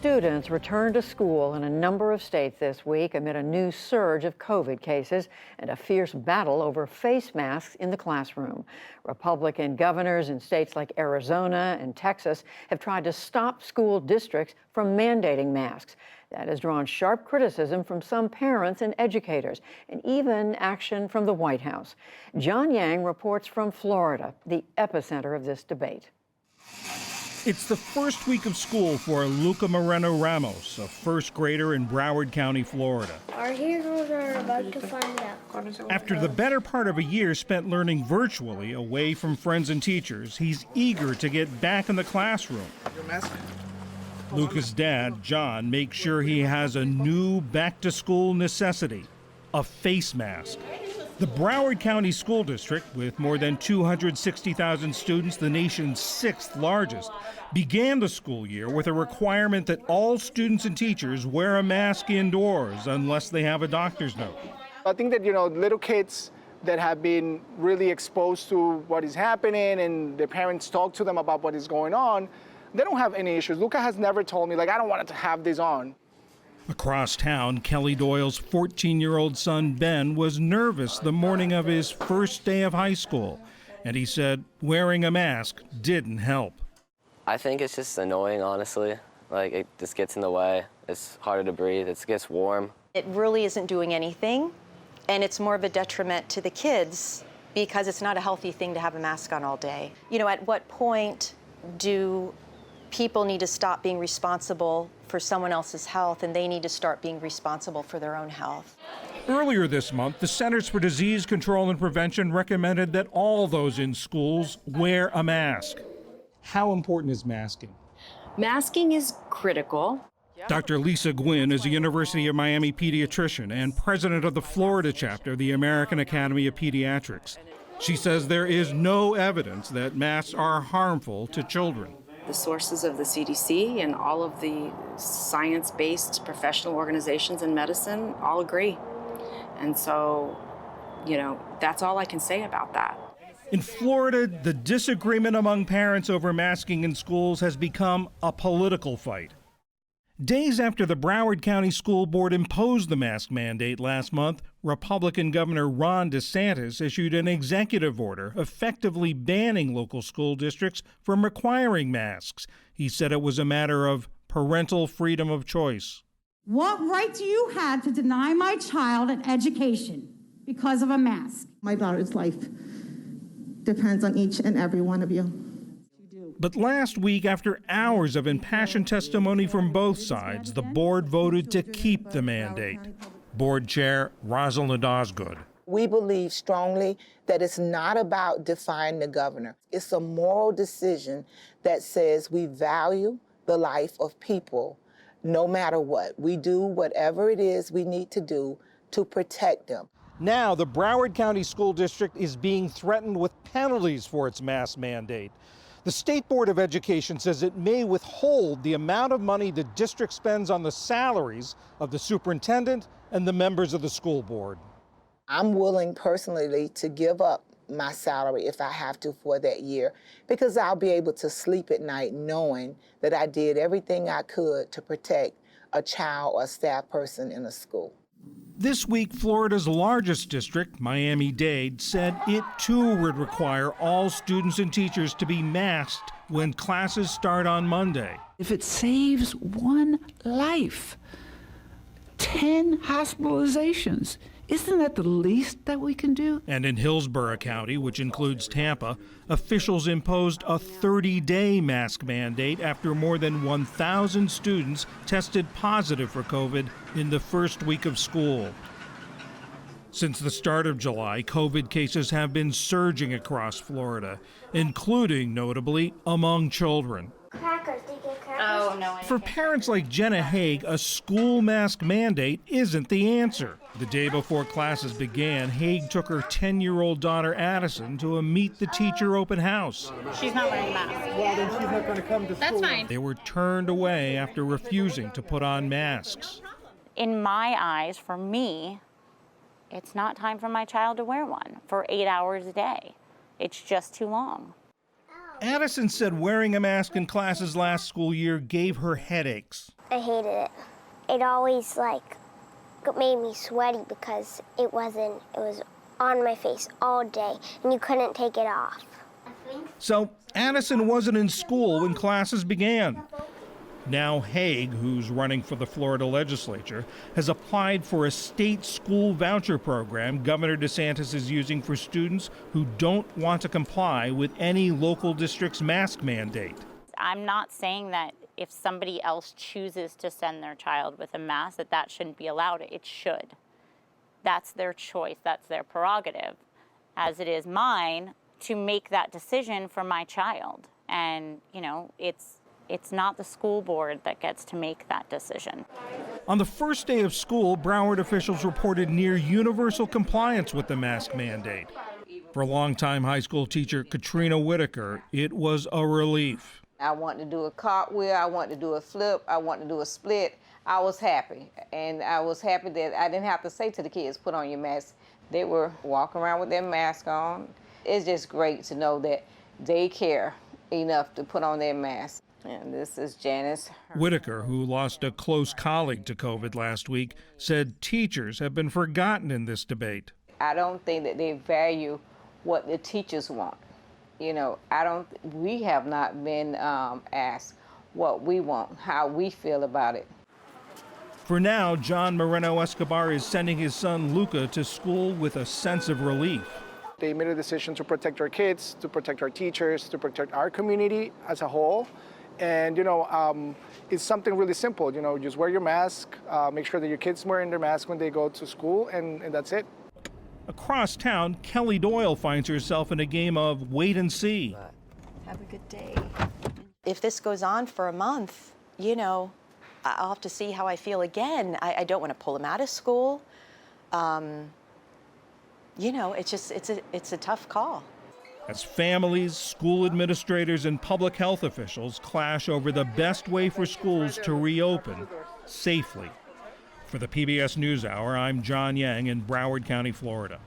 Students returned to school in a number of states this week amid a new surge of COVID cases and a fierce battle over face masks in the classroom. Republican governors in states like Arizona and Texas have tried to stop school districts from mandating masks. That has drawn sharp criticism from some parents and educators, and even action from the White House. John Yang reports from Florida, the epicenter of this debate. It's the first week of school for Luca Moreno Ramos, a first grader in Broward County, Florida. Our heroes are about to find out. After the better part of a year spent learning virtually away from friends and teachers, he's eager to get back in the classroom. Luca's dad, John, makes sure he has a new back-to-school necessity, a face mask. The Broward County School District, with more than 260,000 students, the nation's sixth largest, began the school year with a requirement that all students and teachers wear a mask indoors unless they have a doctor's note. I think that, little kids that have been really exposed to what is happening and their parents talk to them about what is going on, they don't have any issues. Luca has never told me, I don't want to have this on. Across town, Kelly Doyle's 14-year-old son, Ben, was nervous the morning of his first day of high school. And he said wearing a mask didn't help. I think it's just annoying, honestly. It just gets in the way. It's harder to breathe. It gets warm. It really isn't doing anything, and it's more of a detriment to the kids because it's not a healthy thing to have a mask on all day. At what point do people need to stop being responsible for someone else's health, and they need to start being responsible for their own health? Earlier this month, the Centers for Disease Control and Prevention recommended that all those in schools wear a mask. How important is masking? Masking is critical. Dr. Lisa Gwynn is a University of Miami pediatrician and president of the Florida chapter of the American Academy of Pediatrics. She says there is no evidence that masks are harmful to children. The sources of the CDC and all of the science-based professional organizations in medicine all agree. And so, that's all I can say about that. In Florida, the disagreement among parents over masking in schools has become a political fight. Days after the Broward County School Board imposed the mask mandate last month, Republican Governor Ron DeSantis issued an executive order effectively banning local school districts from requiring masks. He said it was a matter of parental freedom of choice. What right do you have to deny my child an education because of a mask? My daughter's life depends on each and every one of you. But last week, after hours of impassioned testimony from both sides, the board voted to keep the mandate. Board Chair Rosalind Osgood. We believe strongly that it's not about defying the governor. It's a moral decision that says we value the life of people no matter what. We do whatever it is we need to do to protect them. Now, the Broward County School District is being threatened with penalties for its mask mandate. The State Board of Education says it may withhold the amount of money the district spends on the salaries of the superintendent and the members of the school board. I'm willing personally to give up my salary if I have to for that year, because I'll be able to sleep at night knowing that I did everything I could to protect a child or staff person in a school. This week, Florida's largest district, Miami-Dade, said it too would require all students and teachers to be masked when classes start on Monday. If it saves one life, 10 hospitalizations, isn't that the least that we can do? And in Hillsborough County, which includes Tampa, officials imposed a 30-day mask mandate after more than 1,000 students tested positive for COVID in the first week of school. Since the start of July, COVID cases have been surging across Florida, including, notably, among children. Crackers, do you get crackers? Oh, no. For parents like Jenna Haig, a school mask mandate isn't the answer. The day before classes began, Haig took her 10-year-old daughter Addison to a Meet the Teacher open house. She's not wearing a mask. Well, then she's not going to come to school. That's fine. They were turned away after refusing to put on masks. In my eyes, for me, it's not time for my child to wear one for 8 hours a day. It's just too long. Addison said wearing a mask in classes last school year gave her headaches. I hated it. It always made me sweaty because it was on my face all day and you couldn't take it off. So Addison wasn't in school when classes began. Now Haig, who's running for the Florida legislature, has applied for a state school voucher program Governor DeSantis is using for students who don't want to comply with any local district's mask mandate. I'm not saying that if somebody else chooses to send their child with a mask, that shouldn't be allowed. It should. That's their choice. That's their prerogative, as it is mine to make that decision for my child. And, it's not the school board that gets to make that decision. On the first day of school, Broward officials reported near universal compliance with the mask mandate. For longtime high school teacher Katrina Whitaker, it was a relief. I wanted to do a cartwheel, I wanted to do a flip, I wanted to do a split. I was happy, and I was happy that I didn't have to say to the kids, put on your mask. They were walking around with their mask on. It's just great to know that they care enough to put on their mask. And this is Janice. Whitaker, who lost a close colleague to COVID last week, said teachers have been forgotten in this debate. I don't think that they value what the teachers want. We have not been asked what we want, how we feel about it. For now, John Moreno Escobar is sending his son Luca to school with a sense of relief. They made a decision to protect our kids, to protect our teachers, to protect our community as a whole. And, it's something really simple. Just wear your mask, make sure that your kids wearing their mask when they go to school, and that's it. Across town, Kelly Doyle finds herself in a game of wait and see. Have a good day. If this goes on for a month, I'll have to see how I feel again. I don't want to pull him out of school. It's a tough call. As families, school administrators, and public health officials clash over the best way for schools to reopen safely. For the PBS NewsHour, I'm John Yang in Broward County, Florida.